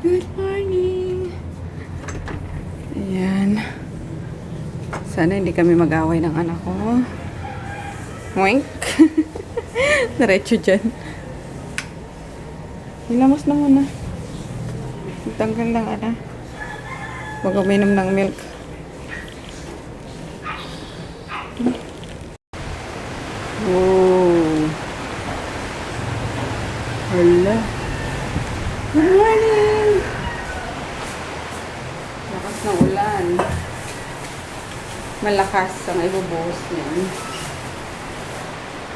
Good morning! Ayan. Sana hindi kami mag-away ng anak ko. Wink! Diretso dyan. Hilamos na muna. Tanggal lang, ana. Huwag uminom ng milk. Oh. Hala. Good morning! Lakas ng ulan. Malakas ang ibubuhos niyan.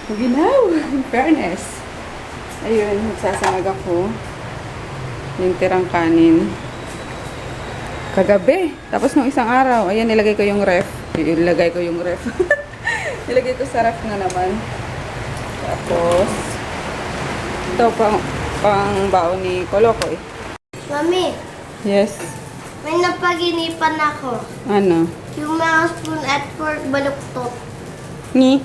Ginaw! In fairness. Ayun, magsasamag ako. Yung tirang kanin. Kagabi. Tapos nung isang araw, ayan, nilagay ko yung ref. Nilagay ko yung ref. Nilagay ko sa ref na naman. Tapos, ito pang baon ni Kolokoy. Mami, Yes. may napaginipan ako. Ano? Yung mga spoon at fork baluktot. Ni?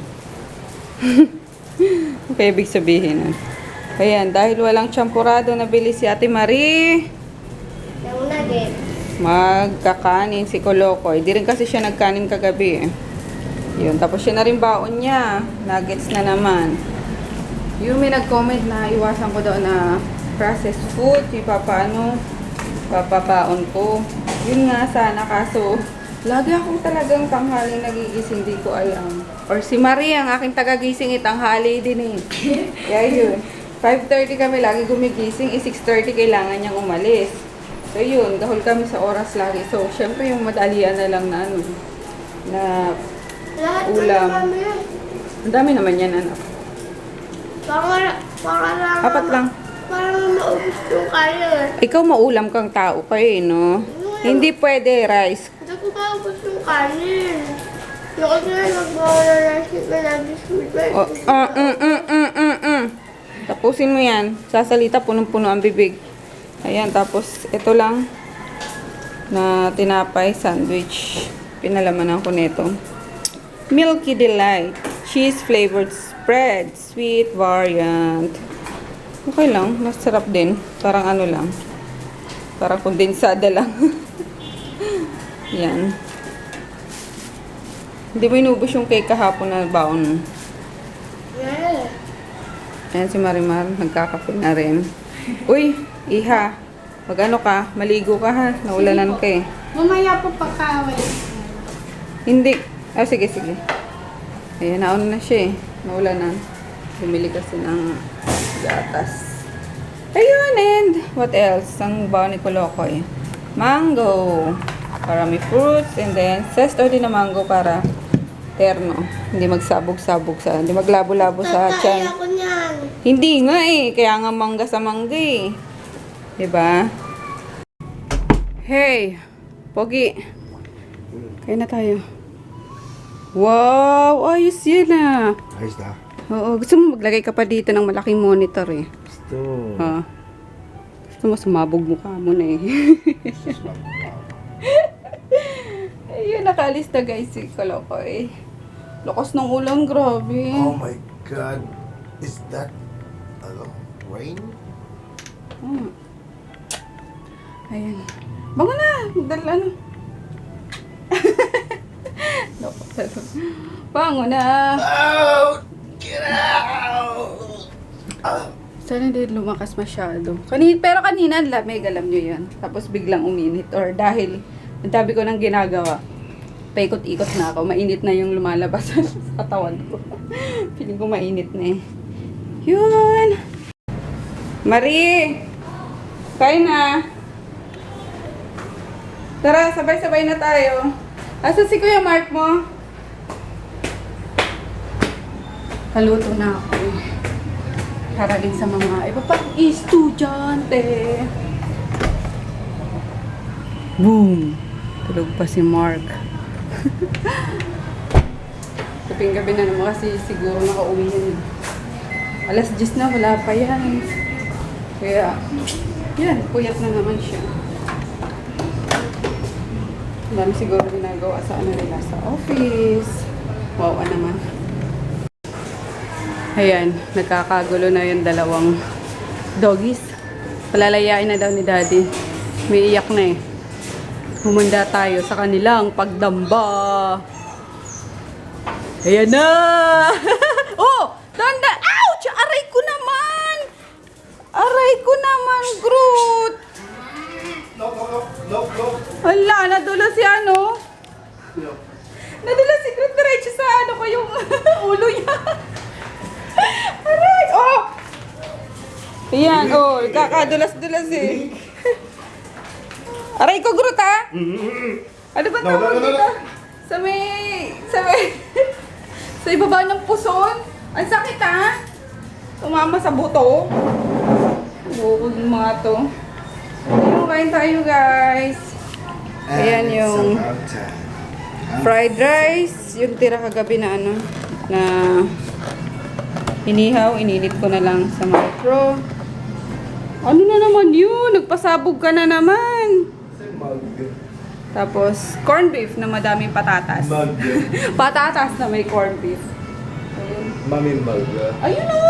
Okay, ibig sabihin nun. Ayan, dahil walang champurado na bili si Ate Marie, Yung nugget. magkakanin si Kolokoy. Di rin kasi siya nagkanin kagabi eh. Yun, tapos siya na rin baon niya. Nuggets na naman. Yung may nag-comment na iwasan ko daw na processed food, yung papabaon ko. Yun nga sana, kaso lagi akong talagang tanghali nagigising, di ko alam. Or si Marie, ang aking tagagising, tanghali din eh. Kaya yun, 5:30 kami lagi gumigising, 6:30 kailangan niyang umalis. So yun, gahol kami sa oras lagi. So, syempre yung madalian na lang na ano, na Lahat ulam. na mami. Ang dami naman yan, anak. Para lang. Apat lang. Parang maubos yung kanin. Ikaw maulam kang tao kayo eh, no? Hindi pwede, rice. Hindi ko maubos yung kanin. Yung kasi nagbawa na rice na nag-sweet Oh, Tapusin mo yan. Sasalita, punong-puno ang bibig. Ayan, tapos ito lang na tinapay sandwich. Pinalamanan ko nito. Milky Delight. Cheese flavored spread. Sweet variant. Okay lang. Masarap din. Parang ano lang. Parang kondensada lang. Yan. Hindi mo inubos yung cake kahapon na baon. Yeah. Ayan si Marimar. Nagkakape na rin. Uy, iha. Pag ano ka, maligo ka ha. Naulanan ka eh. Mamaya po pagkawal. Hindi. Ah, sige, sige. Ayan, nauna na siya eh. Naulanan. Bumili kasi ng gatas. Ayun, and what else? Ang baon ni Kolokoy. Mango. Para may fruits. And then, sesto din na mango para terno. Hindi magsabog-sabog sa, hindi maglabo-labo sa Tatay tiyan. ako niyan. Hindi nga eh. Kaya nga mangga sa mangga eh. Diba? Hey! Pogi. Kaya na tayo. Wow! Ayos yan ah. Ayos na. Oo. Gusto mo maglagay ka pa dito ng malaking monitor eh. Gusto. Ha? Gusto mo sumabog mukha mo na eh. Ayun, nakaalis na guys si Kolokoy. Lakas ng ulan, grabe. Oh my God. Is that rain? Hmm. Ayan. Bango na! Magdala ano. Bango na! Out! Get out! Sana hindi lumakas masyado. Pero kanina, ang lamig, alam nyo yan. Tapos biglang uminit. Or dahil, ang tabi ko nang ginagawa, paikot-ikot na ako. Mainit na yung lumalabas sa katawan ko. Feeling ko mainit na eh. Yun! Marie! Kain na! Tara, sabay-sabay na tayo. Asa si Kuya Mark mo? Haluto na ako eh. Para din sa mga iba pang estudyante. Boom! Tulog pa si Mark. Kaping gabi na naman kasi siguro nakauwi yan. Alas 10 na, wala pa yan. Kaya, yan, puyat na naman siya. Ang dami siguro ginagawa sa ano nila sa office. Wow, naman. Ayan, nagkakagulo na yung dalawang doggies. Palalayain na daw ni Daddy. May iyak na eh. Humanda tayo sa kanilang pagdamba. Ayan na! Oh! Danda! Ouch! Aray ko naman! Aray ko naman, Groot! No. Hala, nadula si ano? Nadula si Groot diretso sa ano ko yung ulo niya. Aray! Oh! Ayan, oh. Kakadulas-dulas eh. Aray ko, Groot, ha? Ano ba tawag dito? Sa may... sa ibaba ng puson. Ang sakit, ha? Tumama sa buto. Bukod mga to. Ayun, kain tayo, guys. Ayan yung fried rice. Yung tira kagabi na ano, na inihaw. Ininit ko na lang sa micro. Ano na naman yun? Nagpasabog ka na naman. Tapos, corned beef na madaming patatas. Patatas na may corned beef. Ayun. Mami mug. Ayun o!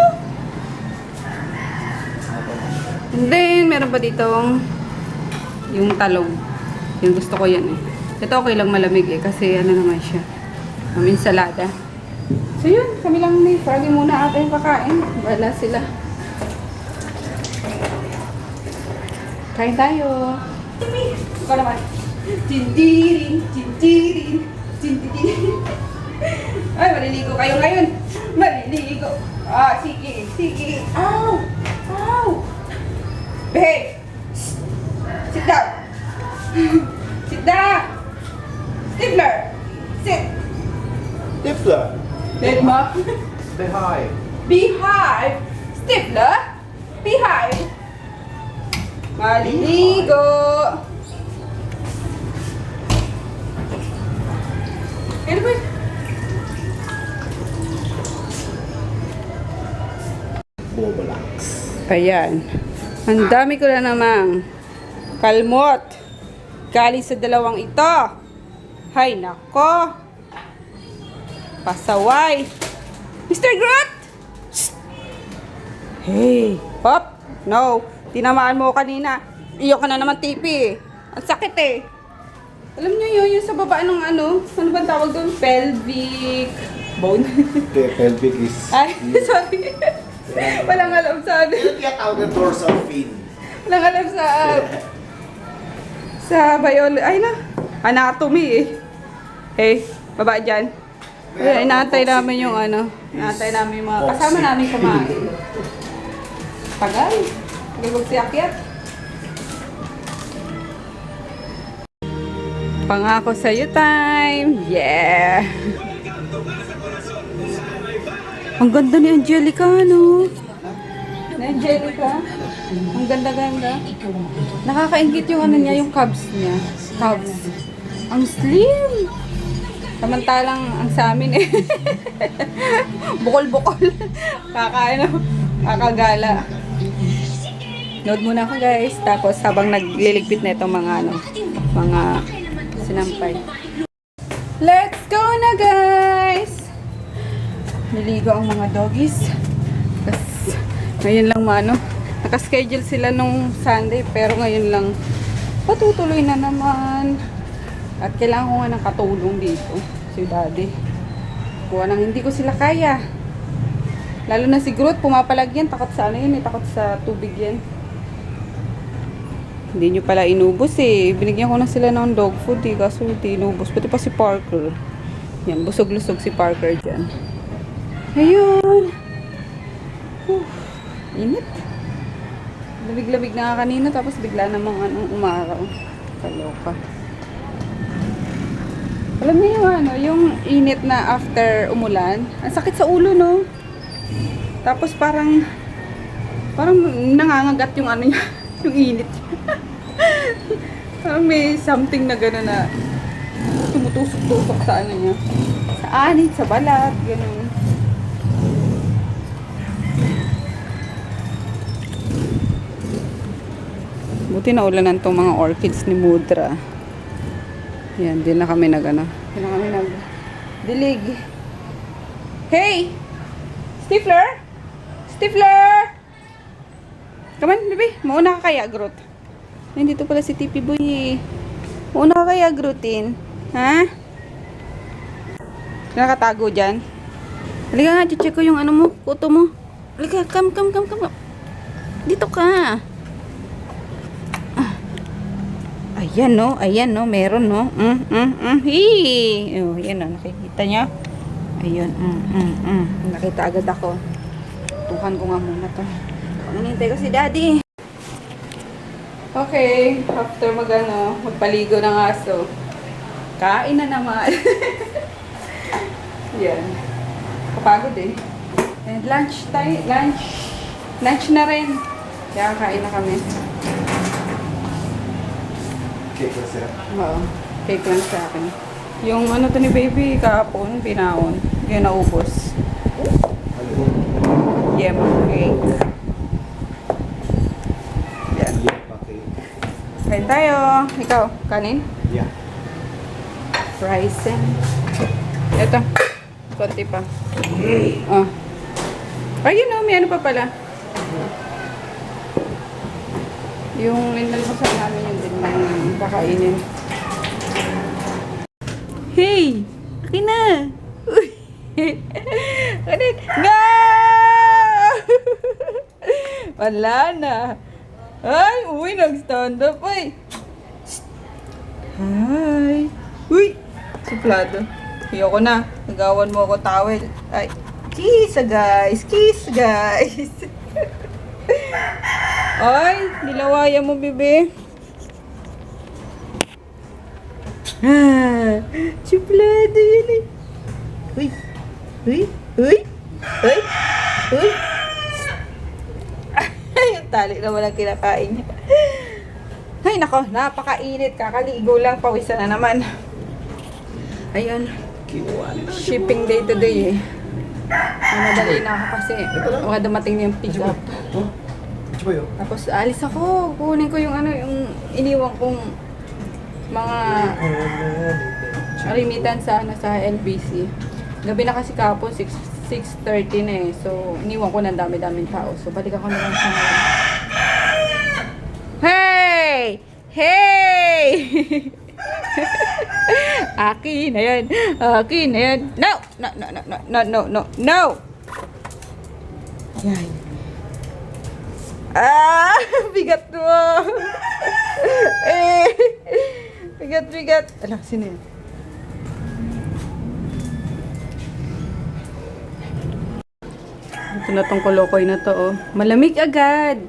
And then, meron pa ditong yung talong. Yung gusto ko yan eh. Ito okay lang malamig eh. Kasi ano naman siya. Ensalada. So yun, kami lang ni Froggy muna ata yung kakain. Wala sila. Kain tayo. Ikaw naman. Tindirin, tindirin, tindirin. Ay, maliligo kayo ngayon. Maliligo. Ah, sige, sige. Ow! Ow! Behave! Sit down. Sit down. Stifler. Sit. Tifla. Bedma. Behind. Behive. Stifler. Behive. Maliligo. Ano ba? Bobalax. Ayan. Ang dami ko na namang kalmot. Galing sa dalawang ito. Hay nako. Pasaway. Mr. Groot! Shh! Hey. Hop. No. Tinamaan mo kanina. Iyo ka na naman tipi. Ang sakit eh. Alam niyo yun, yung sa baba ng ano ba tawag doon? Pelvic bone. The pelvic is... Ay, sorry. Walang alam sa ano. Yung tinatawag ng dorsal fin. Walang alam sa biology. Ay na, anatomy eh. Hey, baba dyan. Ay, inaantay namin yung ano. Inaantay namin yung mga kasama namin kumain. Tagal. Tagal si Akyat. Pangako sa'yo time. Yeah. Ang ganda ni Angelica, no? Ni Angelica. Ang ganda-ganda. Nakakaingit yung ano niya, yung calves niya. Calves. Ang slim. Samantalang ang sa amin eh. Bukol-bukol. Kakagala. Nood muna ako guys. Tapos habang nagliligpit na itong mga ano, mga sinampay. Let's go na guys! Niligo ang mga doggies. Tapos ngayon lang mano. Nakaschedule sila nung Sunday pero ngayon lang patutuloy na naman. At kailangan ko nga ng katulong dito. Si Daddy. Kuha nang hindi ko sila kaya. Lalo na si Groot, pumapalag yan. Takot sa ano yun eh. Takot sa tubig yan. Hindi nyo pala inubos eh. Binigyan ko na sila ng dog food eh. Kaso hindi inubos. Pati pa si Parker. Yan, busog-lusog si Parker dyan. Ayun. Init. Labig-labig na nga kanina. Tapos bigla namang umaraw. Kaloka. Alam niyo yung ano, yung init na after umulan. Ang sakit sa ulo, no? Tapos parang nangangagat yung ano niya. Yung init. Parang may something na gano'n na tumutusok-tusok sa ano niya. Sa anit, sa balat, gano'n. Buti na ulanan tong mga orchids ni Mudra. Yan, din na kami dilig. Hey! Stifler! Stifler! Come on, baby. Mauna ka kaya, Groot. Ay, dito pala si Tipi Boy eh. Una ka kaya, Grutin? Ha? Nakatago dyan? Halika nga, check ko yung ano mo, kuto mo. Halika, come. Dito ka. Ah. Ayan no, meron no. Hee. Oh, yan no, nakikita niya. Ayun, nakita agad ako. Tukan ko nga muna to. Nanintay ko si Daddy. Okay, after magpaligo ng aso. Kain na naman. Yan. Kapagod eh. And lunch na rin. Kaya kain na kami. Cake na sila. Oo. Cake lang sa akin. Yung ano to ni baby kahapon, pinaon. Kaya naubos. Ano? Yem cake. Yan. Yeah, okay. Kain tayo. Ikaw, kanin? Yeah. Rice and... Ito. Konti pa. Oh. Ayun o, may ano pa pala. Yung inalmasal namin yun din ng kakainin. Hey! Akin na! Uy! Akin! No! Wala na. Ay! Uy! Nag-stand up ay! Hi! Uy! Suplado. Ayoko na. Nagawan mo ako towel. Ay! Kiss guys! Kiss guys! Ay! Nilawaya mo, bebe. Ah, suplado yun eh. Uy! Uy! Uy! Uy! Uy! Yung tali na walang kinakain niya. Ay, nako, napakainit. Kakaligo lang, pawisan na naman. Ayun. Shipping day today eh. Madali na ako kasi baka dumating na yung pick up. Ito ba yun? Tapos alis ako. Kunin ko yung yung iniwan kong mga remittance sa LBC. Gabi na kasi kapon, 6:30 na eh. So, iniwan ko ng dami-daming tao. So, balik ako na lang sa ngayon. Hey! Hey! Akin na yan. Akin na yan. No! No! Yan. Ah! Bigat mo! Eh! Bigat. Ala, sino yan? Ito na tong kolokoy na to, oh. Malamig agad.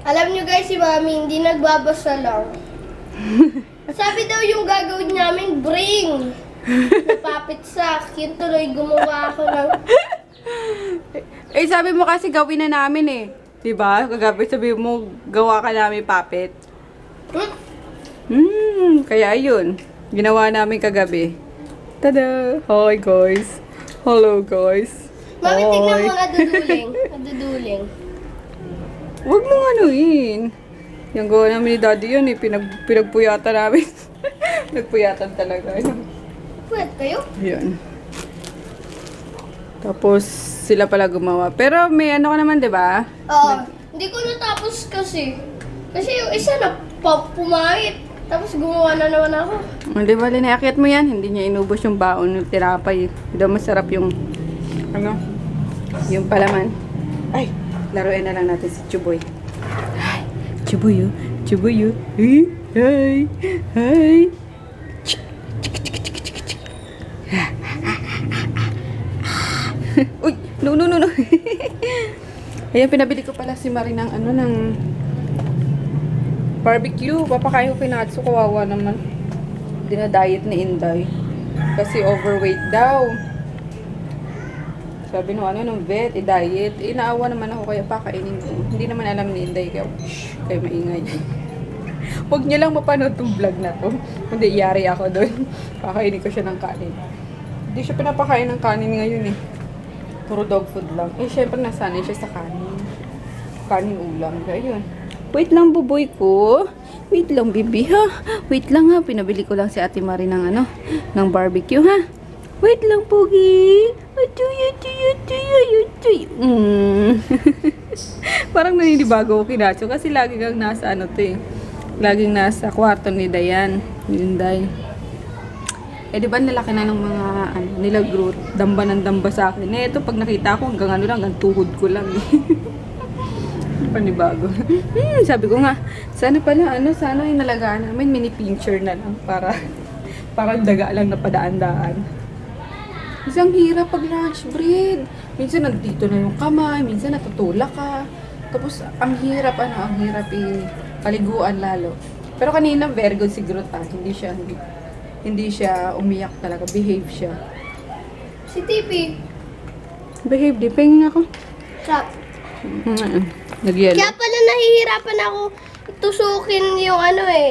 Alam nyo guys, si Mami hindi nagbabasa lang. Sabi daw yung gagawin namin, bring! Napapit sa akin, tuloy gumawa ako ng... Eh, sabi mo kasi gawin na namin eh. Diba? Kagabi sabi mo, gawa ka namin papit. Kaya ayun. Ginawa namin kagabi. Tada! Hi guys! Hello guys! Mami, tignan mo, Hi. naduduling. Huwag mong anuin. Yung gawa namin ni Daddy yun eh. Pinagpuyatan namin. Nagpuyatan talaga. Pwede kayo? Yun. Tapos, sila pala gumawa. Pero may ano ka naman, di ba? Oo. Hindi ko natapos kasi. Kasi yung isa na pumahit. Tapos gumawa na naman ako. Hindi ba, linaakyat mo yan? Hindi niya inubos yung baon ng tinapay. Hindi daw masarap yung, yung palaman. Ay, laruin na lang natin si Chuboy. Ay, Chuboy, oh. Chuboy, oh. Hi. Hi. Uy, no. Ayan, pinabili ko pala si Marie ng ng barbecue. Papakain ko kay Natsu, kawawa naman. Dinadiet ni Inday. Kasi overweight daw. Sabi nung vet, i-diet. Inaawa naman ako kaya pakainin ko. Hindi naman alam ni Inday kaya, kaya maingay. Huwag niya lang mapanood tong vlog na to. Kundi iyari ako doon. Pakainin ko siya ng kanin. Hindi siya pinapakain ng kanin ngayon eh. Puro dog food lang. Eh, syempre nasanay siya sa kanin. Kanin ulam. Kaya yun. Wait lang, buboy ko. Wait lang, bibi, ha? Wait lang, ha? Pinabili ko lang si Ate Marie ng ng barbecue, ha? Wait lang, Pogi. Parang naninibago ko kinacho kasi lagi kang nasa to eh. laging nasa kwarto ni Dayan. Yun, Day. Eh, di ba nalaki na ng mga nila Groot, damba ng damba sa akin. Eh, ito pag nakita ko hanggang hanggang tuhod ko lang eh. Panibago. Sabi ko nga, sana sana inalagaan namin mini pincher na lang para parang daga lang na padaan-daan. Isang hirap pag lunch break. Minsan nandito na yung kamay, minsan natutulak ka. Tapos ang hirap paliguan lalo. Pero kanina very good si Groot hindi siya umiyak talaga, behave siya. Si Tipi. Behave, di pengin ako. Chop. Nagyelo. Kaya pala nahihirapan ako tusukin yung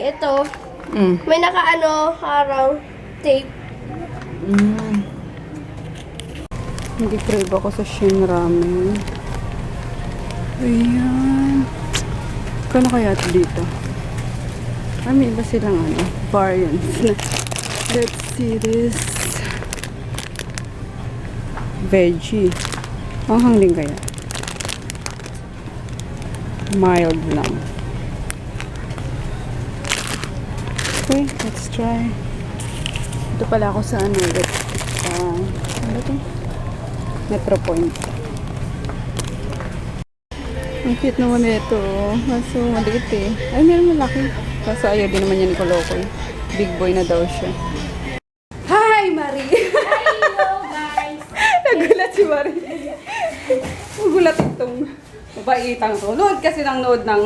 ito. May harang tape. Hindi crave ako sa Shin Ramen. Ayan. Kano kaya ito dito? May iba silang variants na. Let's see this. Veggie. Anghang din kaya? Mild lang. Okay, let's try. Ito pala ako sa ano to? Metro Point. Ang cute naman ito. Kaso maliit eh. Ay, meron malaki. Kaso ayaw din naman yan ni Kolokoy. Big boy na daw siya. Hi, Marie! Hello, guys! Nagulat si Marie. Nagulat itong mabaitang to. Nood kasi nood ng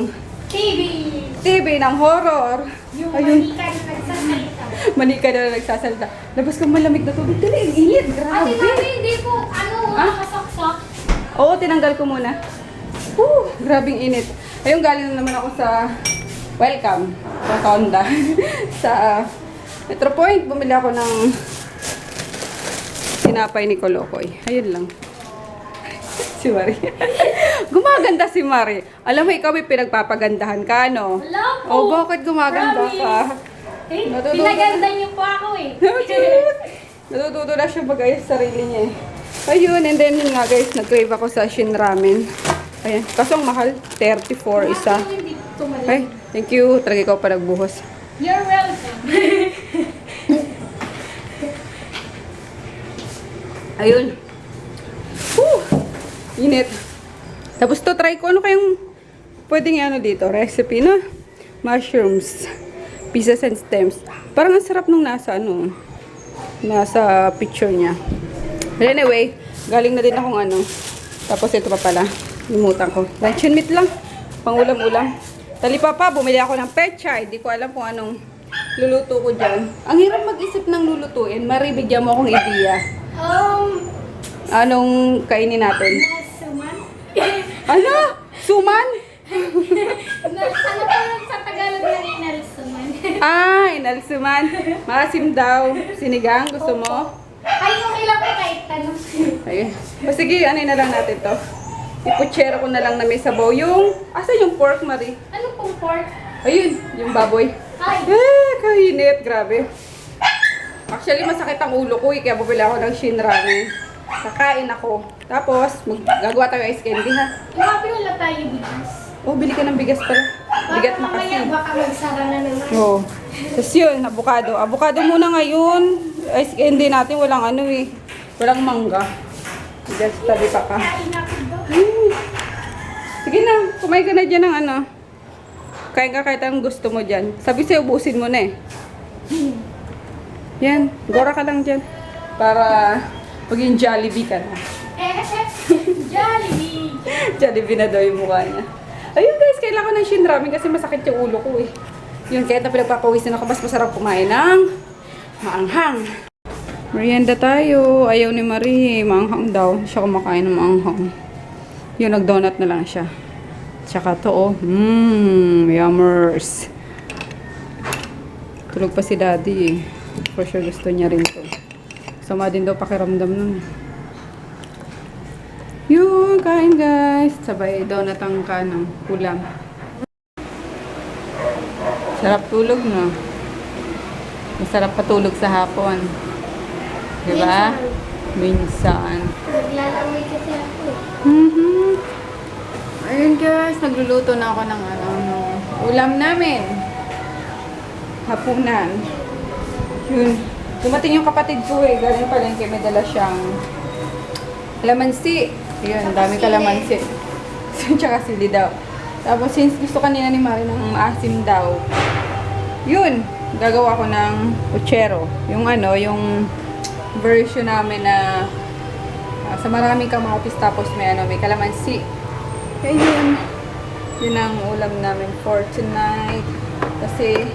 TV ng horror. Yung Ayun. manika na nagsasalita. Manika na nagsasalita. Labas kang malamig na tubig. Dali, ang init. Grabe. Ate Mami, hindi ko, nakasaksak. Oo, tinanggal ko muna. Grabing init. Ayun, galing na naman ako sa Welcome. Rotonda. Sa Metro Point. Bumili ako ng tinapay ni Kolokoy. Ayun lang. Si Marie. Gumaganda si Marie. Alam mo, ikaw may pinagpapagandahan ka, no? Wala po. O, bakit gumaganda ka? Pinaganda niyo po ako eh. Natututo na siya mag-ayos sa sarili niya eh. Ayun, and then yun nga guys, nag-crave ako sa Shin Ramen. Ayan, kaso ang mahal, 34 isa. Ay, thank you. Talaga ikaw pa nagbuhos. You're welcome. Ayun. Init. Tapos to, try ko ano kayong pwedeng dito, recipe, no? Mushrooms. Pieces and stems. Parang ang sarap nung nasa nasa picture niya. But anyway, galing na din akong Tapos ito pa pala. Limutan ko. Luncheon meat lang. Pangulam-ulam. Talipapa, bumili ako ng pecha. Hindi ko alam kung anong luluto ko dyan. Ang hirap mag-isip ng lulutuin. Marie, bigyan mo akong ideya. Anong kainin natin? Suman? Ano? Suman? Ano po yung sa Tagalog na inalsuman? Inalsuman. Maasim daw. Sinigang, gusto mo? Ay, okay lang po kahit tanong. Ayun. O sige, na lang natin to. Iputsero ko na lang na may sabaw. Asan yung pork, Marie? Ano pong pork? Ayun, yung baboy. Ay, Kainit. Grabe. Actually, masakit ang ulo ko kaya bumili ako ng Shin Ramen. Kakain ako. Tapos, gagawa tayo ice candy, ha? Grabe wala tayo bigas. Bili ka ng bigas pala. Bigat na kasi. Mamaya baka magsara na naman. Oo. Tapos yun, avocado. Avocado muna ngayon. Ice candy natin, walang walang mangga. Just tabi pa ka. Kain ako daw. Sige na, kumain ka na dyan ng Kain ka kahit anong gusto mo dyan. Sabi sa'yo, ubusin mo na eh. Yan, gora ka lang dyan. Para maging Jollibee ka na. Jollibee! Jollibee na daw yung mukha niya. Ayun guys, kailangan ng Shin Ramen kasi masakit yung ulo ko eh. Yun, kaya na pinagpapawisin ako, mas masarap kumain ng maanghang. Merienda tayo. Ayaw ni Marie, maanghang daw. Siya kumakain ng maanghang. Yun, nag-donut na lang siya. Tsaka to, yummers. Tulog pa si Daddy eh. For sure gusto niya rin to. Sama din daw pakiramdam nun. Yun, kain guys. Sabay donut ang kanang ulam. Sarap tulog, no? Masarap patulog sa hapon. Diba? Minsan. Naglalamay kasi ako eh. Ayun guys, nagluluto na ako ng ulam namin. hapunan. Yun. Dumating yung kapatid ko eh. Galing palengke, may dala siyang kalamansi. Yun, dami kalamansi. Tsaka sili daw. Tapos since gusto kanina ni Mari ng maasim daw, yun, gagawa ko ng puchero. Yung ano, yung version namin na sa maraming kamatis tapos may ano, may kalamansi. Kaya yun ang ulam namin for tonight. Kasi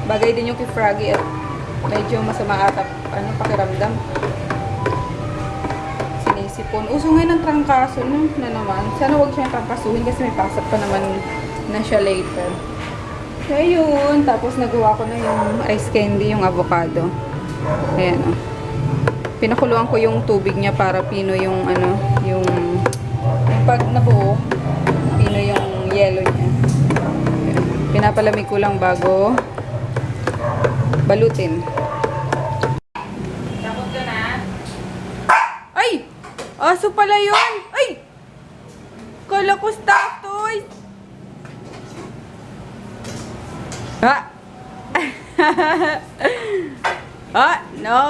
bagay din yung kay Froggy at medyo masama ata pakiramdam. Sinisipon. Uso ngayon ng trangkaso na naman. Sana wag siyang trangkasuhin kasi may pasok pa naman na siya later. Kaya yun. Tapos nagawa ko na yung ice candy, yung avocado. Ayan o. Pinakuluan ko yung tubig niya para pino yung ano, yung pag nabuo, pino yung yellow niya. Ayan. Pinapalamig ko lang bago balutin. Tapos ka na? Ay! Aso pala yun! Ay! Kala ko stuffed toys! Ha? Ah, no!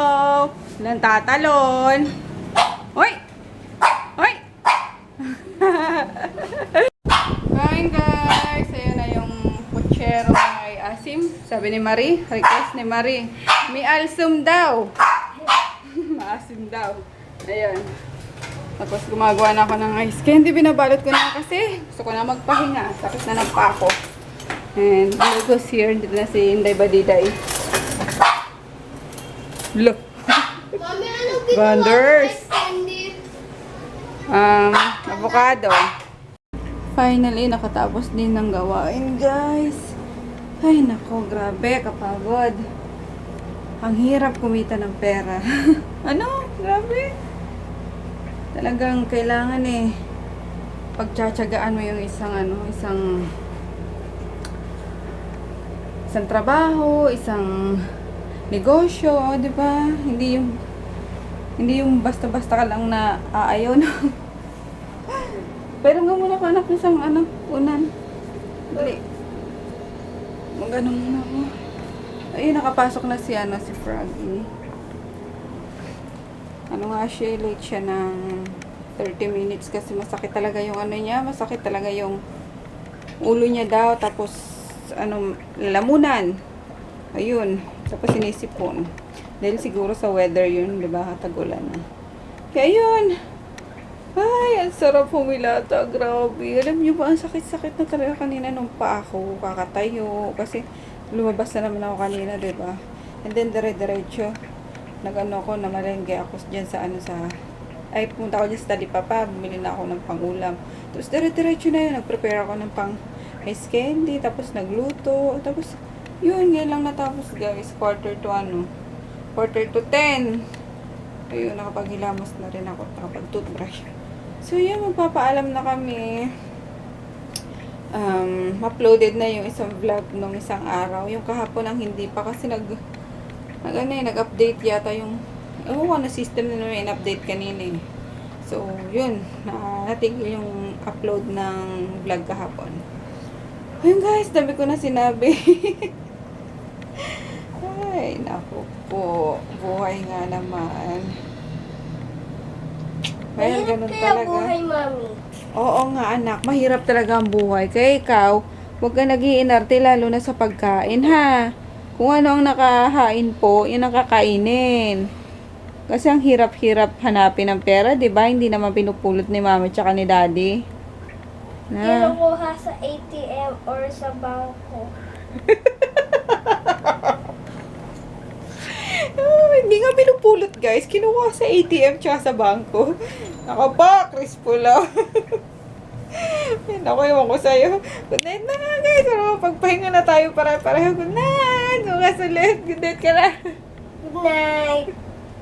Nang tatalon! Hoy! Hoy! Kain guys! Ayan na yung puchero may asim. Sabi ni Marie, request ni Marie, may alsum daw. Maasim daw. Ayan. Tapos gumagawa na ako ng ice candy. Binabalot ko na kasi gusto ko na magpahinga. Sakit na ng pako. And Lugos here. Dito na si Inday Badiday. Look. Mami, anong ginawa Wonders. ice candy? Avocado. Finally, nakatapos din ng gawain, guys. Ay, nako, grabe, kapagod. Ang hirap kumita ng pera. Ano? Grabe. Talagang kailangan eh. Pagtsatsagaan mo yung isang trabaho, isang negosyo, di ba? Hindi yung basta-basta ka lang na aayaw na. Pero nga muna ka anak isang unan. Dali. Mag-ano muna ako. Ayun, nakapasok na si Froggy. Nga siya, late siya ng 30 minutes kasi masakit talaga yung niya, masakit talaga yung ulo niya daw, tapos lalamunan. Ayun, tapos sinisipon. Dahil siguro sa weather yun, di ba, tagulan na. Kaya yun. Ay, ang sarap humilata, grabe. Alam niyo ba, ang sakit-sakit na talaga kanina nung pa ako kakatayo. Kasi lumabas na naman ako kanina, di ba? And then, dire-diretso. Nag-ano ko, namalengke ako dyan ay, pumunta ako dyan sa Talipapa. Bumili na ako ng pangulam. Tapos, dire-diretso na yun. Nag-prepare ako ng pang ice candy. Tapos, nagluto. Tapos, yun, ngayon lang natapos, guys. Quarter to 10. Ayun, nakapaghilamos na rin ako. Nakapag-toothbrush. So, yun, magpapaalam na kami. Uploaded na yung isang vlog nung isang araw. Yung kahapon ang hindi pa kasi nag-update yata yung na system na naman in-update kanina eh. So, yun. Natigil yung upload ng vlog kahapon. Ayun guys, dami ko na sinabi. Ay, naku po. Buhay nga naman. Well, ganun Kaya talaga. buhay, Mami. Oo nga anak, mahirap talaga ang buhay. Kaya ikaw, huwag ka nag-iinarte lalo na sa pagkain ha. Kung ano ang nakahain po, yun ang kakainin. Kasi ang hirap-hirap hanapin ng pera, di ba? Hindi naman pinupulot ni mama tsaka ni daddy. Na. Kinukuha sa ATM or sa bangko. Hindi nga pinupulot guys. Kinuha sa ATM tsaka sa bangko. Nakapa, crispo lang. Naku, ewan ko sa'yo. Good night na nga guys. Pero pagpahinga na tayo para-pareho. Good night. Bukas ulit. Good night ka na. Good night.